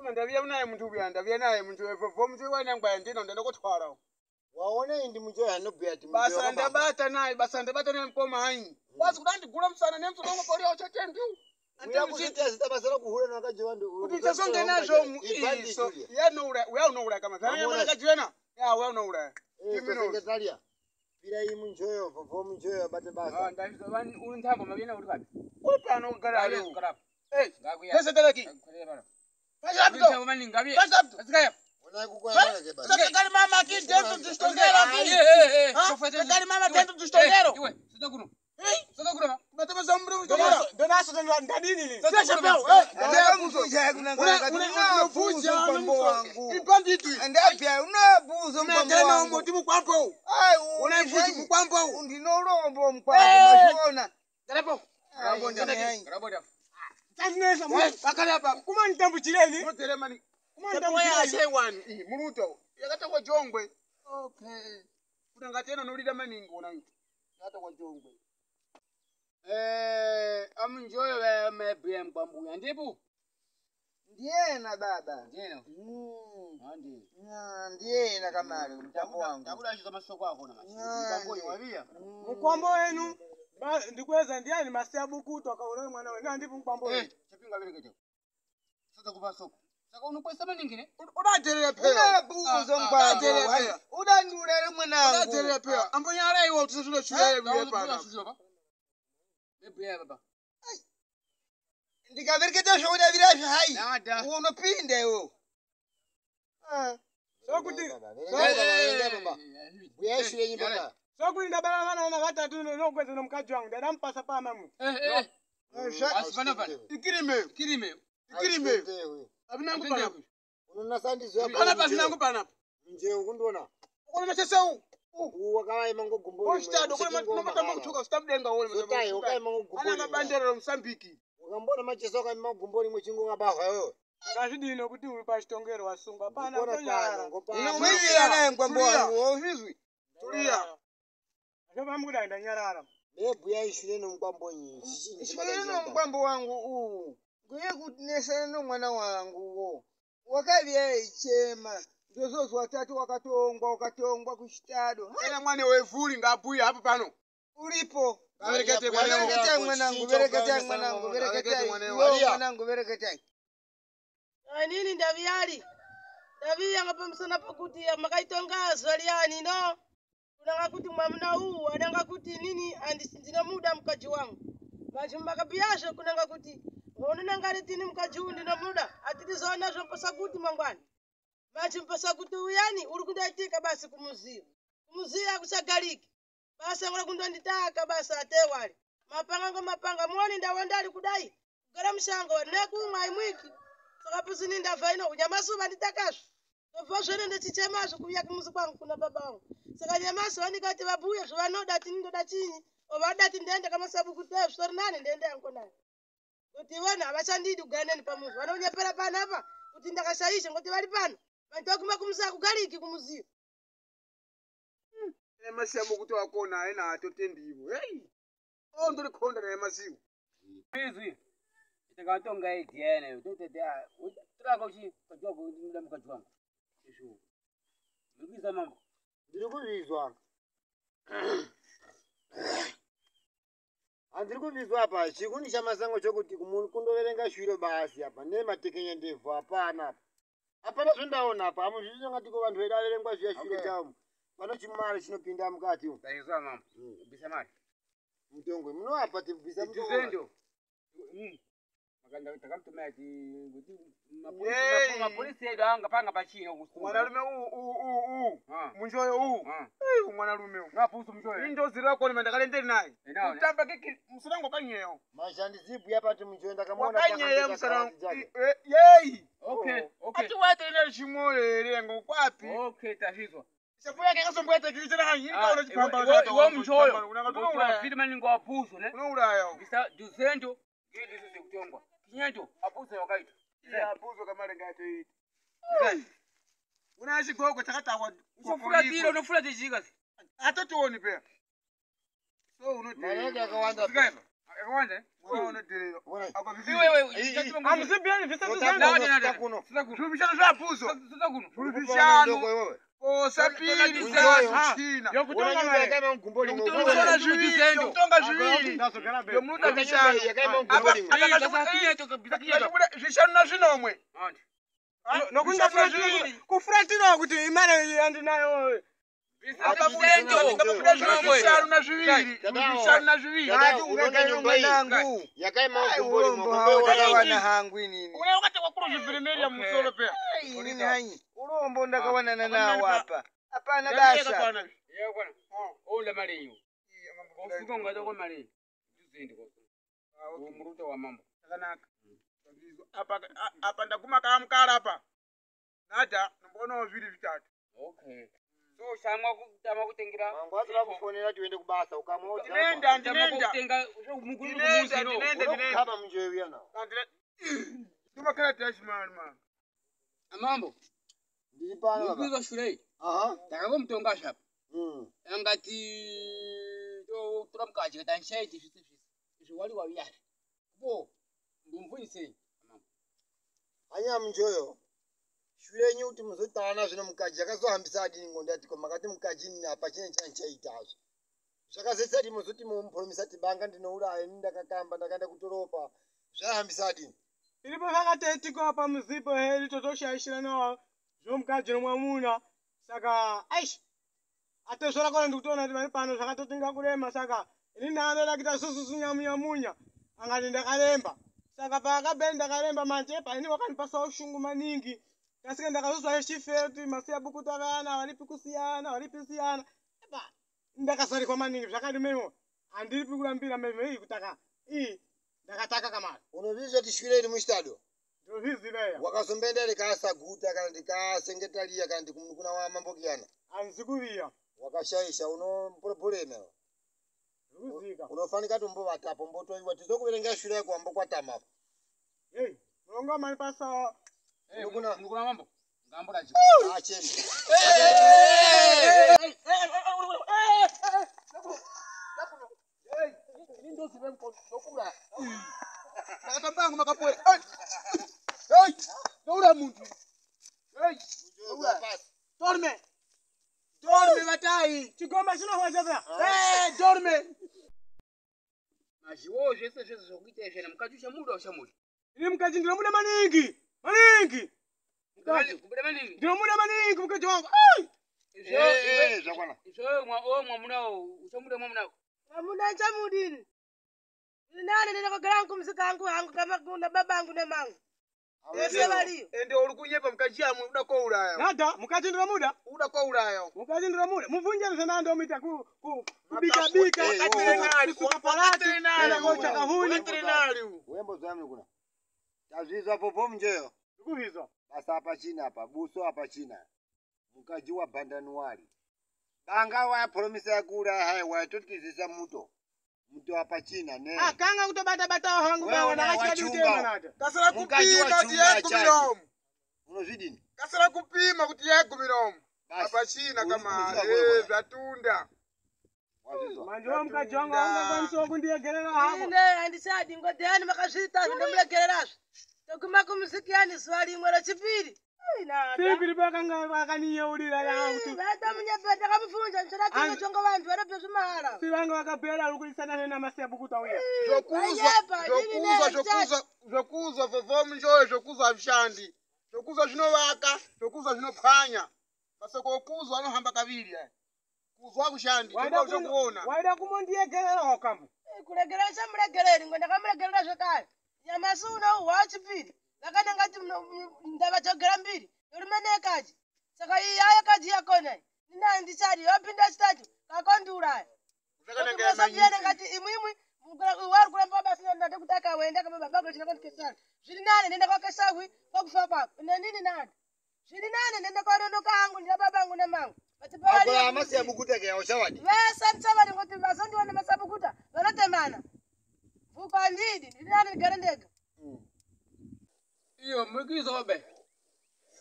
koma ndavia naye muntu bya ndavia naye muntu evo muntu wana ngba ndino ndenda kutwala waone ndi mujoya anobya ati basa ndabata naye mkoma hayi basi kudandi gula msana nemso longo poli ochatendu ante muzita zitabasala kuhula nakajiwa ndo kuti chasonge nazo iso we no ula kama zanya mwana kajiwena ya we no ula secretariat pira yi munjoyo vovo munjoyo bate basa ndazizo bani unthambo mabina uri kapi utano garale ngakuya pesa talaki pesa apito mani ngabi pesa apito sikaya ona kukwaya ke basa sasa kali mama ki dentro distongero ki kali mama dentro distongero iwe sasa kuna matama zambru donaso ndadini li sasa pao Unabuza unabuza mpambo wangu. ipanditu Ndapya unabuza mpambo tena wangu. umuti mkwampo unavuti mkwampo Ndinolombo mkwambo mashona. telepo karabota tazinesa bakali hapa kuma nitambuchireni mutelemani kuma Tapoya nitambuchireni shewani muruto yakata kwa jongwe okay kutanga tena nolida maningi unayo yakata kwa jongwe amunjoyo we mebm kwambuya ndipo Ndiena baba. njeno andi Ndiena kamali mtambo wangu. takuda shizo masoko yako na mtambo wabia mkwambo wenu ndikweza ndiani masiabu kutoka ule mwana wenu ndipo mkwambo wenu chapinga berekete sasa kupa soko saka unokwesa maningine unajelele pea Unabuza mkwambo. Udandulele mwanangu. unajelele pea ambonyara iwo tusule shule biye pana bebuya baba Ndikabereketa shoda virafi hai. nada Unopinda yo. sokuti uyashire nyimba sokuti ndabalangana na batatu nokweza nomkaji wangu ndadampasa pama mu asipana pana ikirime abinangu pana unonasandizwa pana pasinangu pana nje ukundona ukona chesau uwakawaye mango gumboni ostado kuna mata mtuka stabdenga wole sotaye ukaye mango gumboni ana mabandera lo Msambiki ukambona machesoka magumboni mwechingo ngabahwa yo ngazvidino kuti uri pachitongero wasungwa pana Ukona tonyara pana ngopana Unomwivira naye mkwambo wangu. Ofizwi. tulia achopamukuda ndanyarara bebuya ishire nomkwambonyi Ishirino mkwambo wangu Nguye kutinesa no mwana wangu wo. Wakabya ichema. Ndozo watatu wakatongwa kushitado. ena mwane wevuli ngabuya hapo pano Ulipo. berekete Berekete mwanangu, berekete mwanangu, berekete mwanangu, berekete. Nini ndavyali ndavia ngapa msana pakuti makaitonga zwaliani no kunanga kuti mwamuna huu ananga kuti nini andisindina muda mkaji wangu majumba kabiasha kunanga kuti onana ngari tini mkaji huu ndina muda atitizona zvompasa kuti mangwani machimpasa kuti uyani uri kundaitika basi kumuzia akusagaliki basi angora kundonditaka basi atewali mapanga muoni ndawandali kudai kugara mshango nekumwa imwiki saka pusini ndavaino unyamasuva nditakazvo ndobvazvene ndichichemazvo kuuya kumuzi kwangu kuna baba wangu saka nyamasi vanikati vabuya zvavanoda tini ndoda chinyi ovadati ndiende kamasabu kuti zvitori nani ndiende yangu nayo kuti ivona havachandidi kugara neni pamuzi vanonyepera pano apa kuti ndakashayisha ngoti vari pano vandokuma kumuzi akugariki kumuziyo mashamu kuti wakona ena atotendivo ndori khonda naye masiku izwi itakatonga idiene utotetea utraka uchi kajwa kundi mkajwa ishu mbiza mambo ndiri kuvizwa andiri kuvizwa apa chikundi chamasango chokuti kundoverenga shwiro basi apa nematekenya ndebvu hapana hapana zvondaona apa amuzvizongatiko vantu vedu averengwa zviya shwiro chavo pano chimari chinopinda mukati taizwa mambo ubisa mari mutongwe munoapa tibvisa tizendo makanda takamtumaya ati kuti mapolisi edu anga panga pachino mwanalume munjoyo mwanalume ngapusu mchoyo indozira koni mandakalenderi naye utamba kiki musanango kanyeyo mashandizibhuya pati munjoyo ndakamona wakanyeyo musanango yeyi okay ati watenera chimoyo ere ngokwapi okay tashizwa chapuya kakasomboyete kichira hanyi kaona chipamba iwo mchoyo unanga vile maningo apusu ne unouraya bisa duzendo ngidi sisi kutongwa kinyento apusu wakaita apusu kamale ngate una chigogo chakatakwa unofulatira unofulatira chikazi atationi pea so manenge akawanda Ekwande. Mwaona diriro. Apa vipi? Amzibiani visatu zangu. Nada. Tulipishana za puzo. Tulipishana. Posa pili za China. Yokutonga male. Kama mkumboli mwe. Kutonga ziwili. Kutonga ziwili. Yomuta bishano. Zishana zinomwe. Nokunda kufuratira kuti imane yandi nayo. Urombo ndakawanana nawo apa. Hapana basa. Ole mali. Ufika ngado kwa mali. Juzindi kwa. Umuruta wa mambo. Kanaka. Apa ndakuma kamkala apa. Nada, mbona vili vitatu. Okay. So shamwa kutama kutengira. Mangwazi la kufonera tuende kubasa ukamoti. Ndinenda. Kutenga mukuru kumuzi no. Kama mjewe yana. Tumakala tashimani mama. Amambo. Ndipana baba. Mbizo shule. Aha. Takako mtonga shapa. ngati turamkaje tanshaiti fisi wali wa yari bo ndumvise anya mjoyo shule nyuti muzotana zvino mukaji akazohambisa adini ngonda ati makati mukaji ni apa chine chanchaitazo zvakazesa ati muzoti mumpromisa tibanga ndinouraye ndakakamba ndakaenda kutoropa zvahambisa adini ilipo vakatetiko apa muzipo heli totoshaishira nawo zvomukaji nomwamuna saka aish atezvora kona ndikutoona kuti vari pano zvakatotinga kurema saka ini ndaanoda kuita sususu nyamunyamunya angati ndakaremba saka paakabeni ndakaremba manje paini wakandipasa ushungu maningi kasika ndakazozwa chifero kuti masiya bukuta vana varipi kusiyana varipi siyana eba ndakazarikwa maningi zvakadimewo handiripi kurambira mevho iyi kutaka iyi ndakataka kamari unozvizva tishwire iri muchitado ndozviziveya wakazomboenda rikasaguta kana ndikasengetariya kana ndikumukuna wamambokiyana hanzi kuviya wakashaisha unoprobulema unofanika tombovatapo mbotoiwa tizokuverenga shure yako wambokwatamapo hey mulonga mali pasa ndikuna mambo ngambura chi acheni ndo sibe mkokula nakatambangu makapwe hey ndoura muntu hey dorme dorme matai chigomba chinohwazava dorme majiwo zvese zvokuita zvena mukachusha muda ushamuda ini mukaji ndinomuda maningi maningi kubuda maningi ndinomuda maningi mukaji wangu zvakwana izvo mwamunawo ushamuda mwamunawo amuna chamudini nani nenda kugara kumsika wangu hangu kama kuna babangu na mangu ese baliyo ende uri kunyepa mukaji amwe uda ko uraya nada mukaji ndinomuda uda ko uraya mukaji ndinomuda muvunje zvanando muita kubika bika kusuka palati na kocha kahuni wembo zvamu kuna tazvizwa popo mjeyo ndikuvizwa basa apa china apa buso apa china mukaji wa bandanuwari banga wa promisa yakura hai wa totkizisa muto apa china ne akanga kutobata bata hangu bawo nakachadi utema nada kasara kupima kuti yekumilomo unozvidini kasara kupima kuti yekumilomo apa china kama zvatunda manje wamukaji wangu angakwanisa kundiyegerera hako ine handisadi ngodhani makazviita zvindomulegererazvo toguma kumusikiyani zuva rimwe rechipiri sipiri pakanga vakaniyeurira yakuti vata munyepeta kamupfunza nchoratinga chongo vantu varobve zvimahara si vange vakapera ari kuisana nenamasiya bukuta uya zvokuzwa vovomu njoyo zvokuzwa hazvishandi zvokuzwa zvinovaka zvokuzwa zvinopwanya masoko okuzwa anohamba kaviri aya kuzwa hakushandi zvokuona waida kumondiyegererawo kambo kulegerera chamulegereri ngo ndakamulegerera zvekare nyamasi uno wachipiri lakanangati ndava chogera mbiri yorumenekaji saka iyi ayakaji yakona ninandisadi yopinda chitatu kakondiuraya ngati imwimwi wari kuramba basi ndade kutaka wenda kama babako chinakondikesana zviri nane nenda kwakesagwi kwakufa kwako nenini nani zviri nane nenda kwarondoka hangu ndina babangu namangu amasiya bukuta ke yawashawadi vesandisavali ngoti vazondiona masabukuta vanotemana vuka ndidi ndiri nane ndigere ndega iyo mukizo babe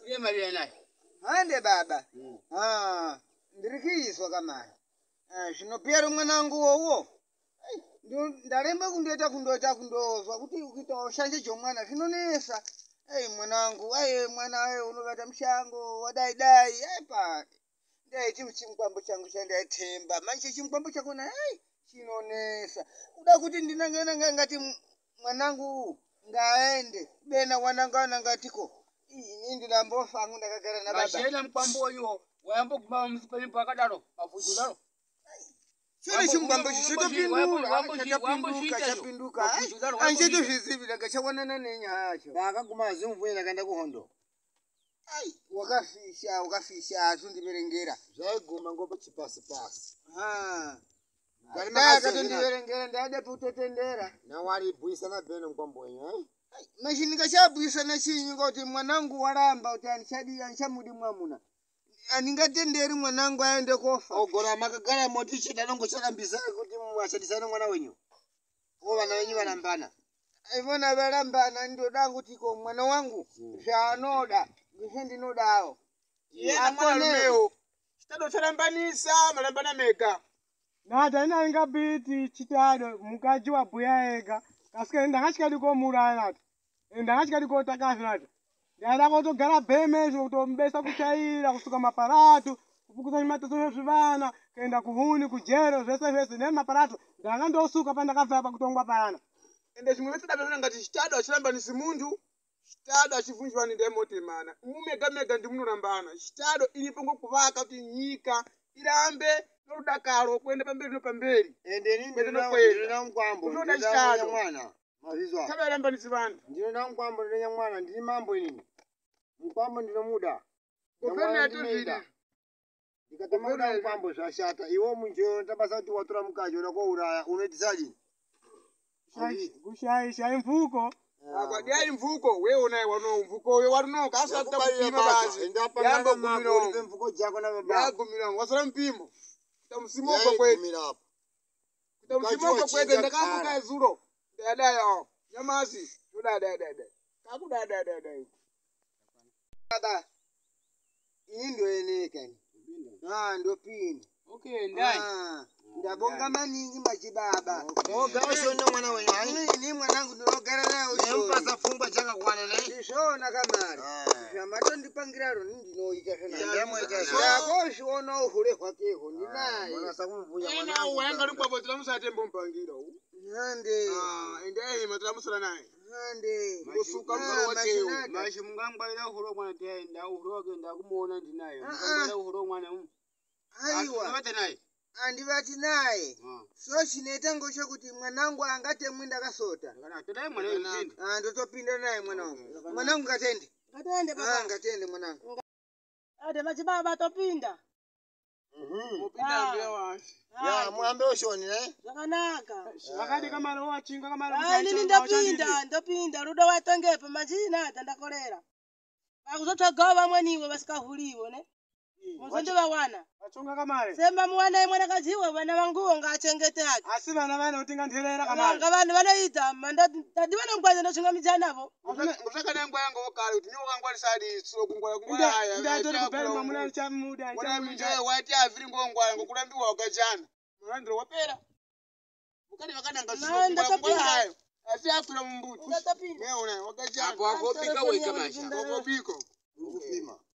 uye mali naye hande baba ndiri kuizwa kamari zvinopera mwanangu wowo ndalemba kundozwa kuti ukitoshanje chomwana zvinonesa. Mwanangu, mwana unobata mshango wadaidai pa ndaiti chimkwambo changu chandaithemba manje chimkwambo chakona chinonesa kuda kuti ndinangena ngati mwanangu ngaende bena wanangana ngatiko ini ndilambofa angu ndakagara na baba Bashena mkwamboyo wayambo kuma msipeni pakadaro pafujularo. Chile chimkwambo chapinduka anjeto zvizivi ndakachawanana nenya hacho Vakaguma zimvuyena kaenda kuhondo. wakafisha atundiverengera Zvaiguma ngopa chipasi-pasi. ndakatondiverengera ndade putotendera Nawaribwisana beno mkwamboyo. machini chabwisana chinyi kuti mwanangu waramba kuti anichamudi mwamuna aningatenderi mwanangu aende kofa Ogora makagara moti chidanongo chalambisa kuti mwashadisana mwana wenyu. Ko vana wenyu vanambana. ivona valambana ndoda kuti ko mwana wangu zvanoda ndishe ndinodawo Mwanameo. Chitado chalambanisa malambana mega. nata inainga biti chitado mukaji wabhuya ega kasike ndangachikadi komuraya nata ndangachikadi kotakazi nata ndaida kotogara bhemezvo kutombesa kuchaira kusuka maparatu kupukusa matoso zvivana kuenda kuhuni kujero zvese nemaparatu ndanga ndosuka pandakabva pakutongwa payana Ende chimwe vese davana ngati chitado achilambanisi muntu. Chitado achivunjwa ni ndemote mana. Mega ndi munolambana. Chitado ilipo ngokuvaka kuti nyika irambe noludakaro kuenda pamberi no pamberi. Ende nini Kwenda ndina mkwambo. Kunoda Ndina chitado. mwana. Mavizwa. Chitado alambanisi vantu. Ndina mkwambo ndina mwana ndini mambo inini. Mkwambo ndino muda. Government yatuzvidi. Ndikatamamuda mkwambo zvashata. Iwo munjo tabasa kuti watora mukaji unakouraya unoitisaji. kushaisha imvuko Akwadai mvuko wewe naye wano mvuko wewe warunoka asa kutakupima basi. Yambo kumiro. Mvuko jako na baba. Yagumira wasala mpimo. Tamusimoko kweli. Tamusimoko kweli ndakamuka zuro. Dada nyamasi. Dada. Kakudada. baba ini ndoeneka ndopini Okay, ndai. ndabonga maningi machibaba Ogashona mwana wenyu. ini mwanangu ndinogara naye Nempasa fungwa chakakwana naye. izvona kamari zvamatondipangiraro ndinoita Ndamoita zvakozviona uhure hwakeho ndinaye Mwana kumvunya Ena mwana. uwenga ndikwapo tiramusatembo mpangira. hande Ende matiramusala naye. hande Kusuka msoro wakewo. Mashi mungangwaira uhuro mwana tiaenda uhuro wake ndakumuona ndinaye. Mungangwaira uhuro mwana aiwa Unobate naye. andivati naye so chinoita ngochokuti mwanangu angatemwe ndakasota Kana todai mwana wendi. ndotopinda naye mwanangu ngatende Ngatende baba. ngatende mwanangu Ade machibaba topinda. Mupinda mbia washi. Ya mwambe oshoni naye. Zvakanaka. vakadi kamari wachinga kamari Nini ndopinda rudo watongepo majina tandakolera. Akuzotsvagawo vamweniwe vasikahuliwo ne. Muzondova wana. vachonga kamari Sema muwana mwanakadziwe vana vanguwo ngachengete hake. asi vana vane utinga ndirera kamari Vanga vanhu vanoita ndadivana mungwaza ndochingamidza navo. Musakane ngwaya ngokale kuti niwo kangwalisadi suro kungwaya kungwaya. ndatori kubheri mwamuna chamuda Wala minjoye wati aviri ngongwaya ngokurambiwa ukachana. Murandiro wapera. Mukani vakananga ngongwaya. Asi afira mumbuti. Ngatopinda. Neona wakachana. Apo akopika weka masha. Kokobiko. Ukupima.